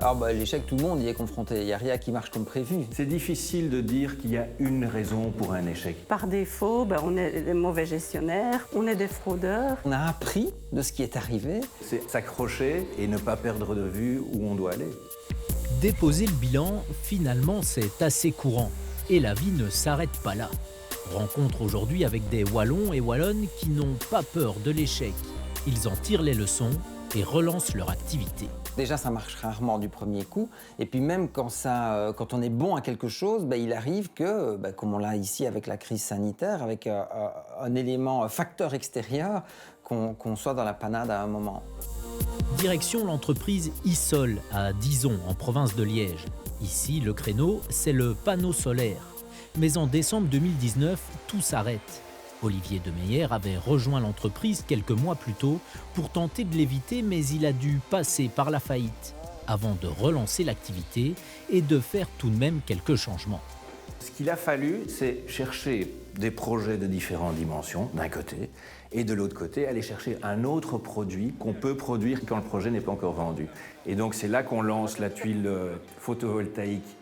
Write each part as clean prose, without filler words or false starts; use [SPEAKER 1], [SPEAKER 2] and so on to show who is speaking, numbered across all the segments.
[SPEAKER 1] Alors l'échec, tout le monde y est confronté, il n'y a rien qui marche comme prévu.
[SPEAKER 2] C'est difficile de dire qu'il y a une raison pour un échec.
[SPEAKER 3] Par défaut, on est des mauvais gestionnaires, on est des fraudeurs.
[SPEAKER 1] On a appris de ce qui est arrivé.
[SPEAKER 2] C'est s'accrocher et ne pas perdre de vue où on doit aller.
[SPEAKER 4] Déposer le bilan, finalement, c'est assez courant. Et la vie ne s'arrête pas là. Rencontre aujourd'hui avec des Wallons et Wallonnes qui n'ont pas peur de l'échec. Ils en tirent les leçons et relancent leur activité.
[SPEAKER 1] Déjà, ça marche rarement du premier coup. Et puis même quand on est bon à quelque chose, il arrive que, comme on l'a ici avec la crise sanitaire, avec un élément, un facteur extérieur, qu'on soit dans la panade à un moment.
[SPEAKER 4] Direction l'entreprise Issol à Dizon, en province de Liège. Ici, le créneau, c'est le panneau solaire. Mais en décembre 2019, tout s'arrête. Olivier Demeyer avait rejoint l'entreprise quelques mois plus tôt pour tenter de l'éviter, mais il a dû passer par la faillite avant de relancer l'activité et de faire tout de même quelques changements.
[SPEAKER 2] Ce qu'il a fallu, c'est chercher des projets de différentes dimensions, d'un côté, et de l'autre côté, aller chercher un autre produit qu'on peut produire quand le projet n'est pas encore vendu. Et donc c'est là qu'on lance la tuile photovoltaïque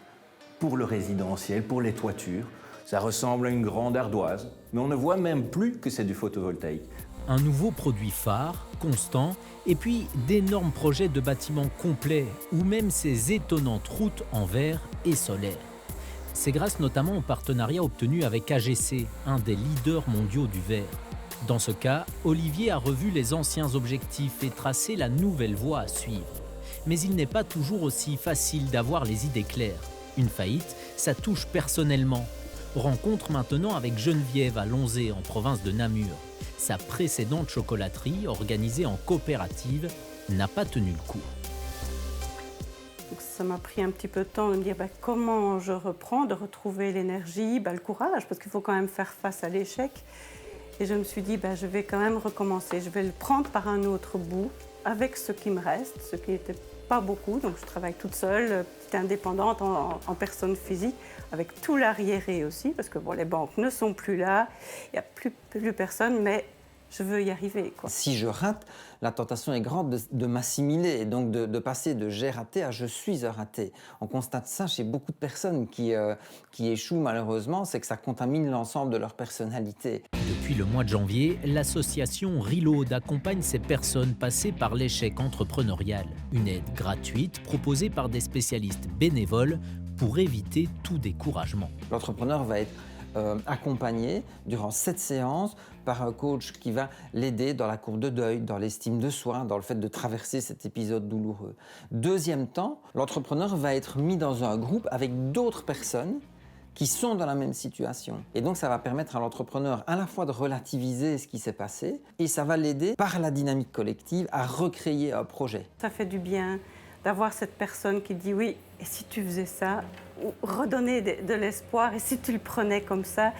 [SPEAKER 2] pour le résidentiel, pour les toitures. Ça ressemble à une grande ardoise, mais on ne voit même plus que c'est du photovoltaïque.
[SPEAKER 4] Un nouveau produit phare, constant, et puis d'énormes projets de bâtiments complets, ou même ces étonnantes routes en verre et solaire. C'est grâce notamment au partenariat obtenu avec AGC, un des leaders mondiaux du verre. Dans ce cas, Olivier a revu les anciens objectifs et tracé la nouvelle voie à suivre. Mais il n'est pas toujours aussi facile d'avoir les idées claires. Une faillite, ça touche personnellement. Rencontre maintenant avec Geneviève à Lonzé, en province de Namur. Sa précédente chocolaterie, organisée en coopérative, n'a pas tenu le coup.
[SPEAKER 3] Donc ça m'a pris un petit peu de temps de me dire comment je reprends, de retrouver l'énergie, le courage, parce qu'il faut quand même faire face à l'échec. Et je me suis dit, je vais quand même recommencer. Je vais le prendre par un autre bout, avec ce qui me reste, ce qui n'était pas beaucoup. Donc je travaille toute seule, petite indépendante en personne physique, avec tout l'arriéré aussi, parce que les banques ne sont plus là, il n'y a plus personne, mais je veux y arriver, quoi.
[SPEAKER 1] Si je rate, la tentation est grande de m'assimiler et donc de passer de j'ai raté à je suis un raté. On constate ça chez beaucoup de personnes qui échouent malheureusement, c'est que ça contamine l'ensemble de leur personnalité.
[SPEAKER 4] Depuis le mois de janvier, l'association Reload accompagne ces personnes passées par l'échec entrepreneurial. Une aide gratuite proposée par des spécialistes bénévoles pour éviter tout découragement.
[SPEAKER 1] L'entrepreneur va être accompagné durant 7 séances par un coach qui va l'aider dans la courbe de deuil, dans l'estime de soi, dans le fait de traverser cet épisode douloureux. Deuxième temps, l'entrepreneur va être mis dans un groupe avec d'autres personnes qui sont dans la même situation. Et donc ça va permettre à l'entrepreneur à la fois de relativiser ce qui s'est passé et ça va l'aider par la dynamique collective à recréer un projet.
[SPEAKER 3] Ça fait du bien d'avoir cette personne qui dit oui, et si tu faisais ça, ou redonner de l'espoir, et si tu le prenais comme ça,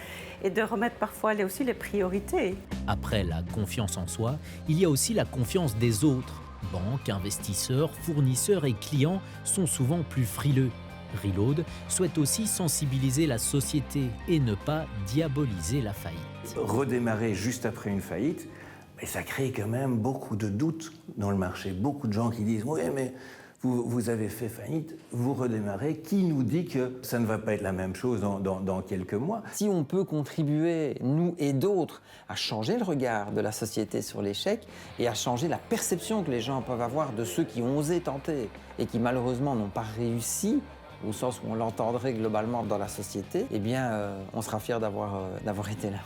[SPEAKER 3] et de remettre parfois aussi les priorités.
[SPEAKER 4] Après la confiance en soi, il y a aussi la confiance des autres. Banques, investisseurs, fournisseurs et clients sont souvent plus frileux. Reload souhaite aussi sensibiliser la société et ne pas diaboliser la faillite.
[SPEAKER 2] Redémarrer juste après une faillite, ça crée quand même beaucoup de doutes dans le marché. Beaucoup de gens qui disent « Oui, mais vous avez fait faillite, vous redémarrez. Qui nous dit que ça ne va pas être la même chose dans quelques mois ?»
[SPEAKER 1] Si on peut contribuer, nous et d'autres, à changer le regard de la société sur l'échec et à changer la perception que les gens peuvent avoir de ceux qui ont osé tenter et qui malheureusement n'ont pas réussi, au sens où on l'entendrait globalement dans la société, on sera fiers d'avoir été là.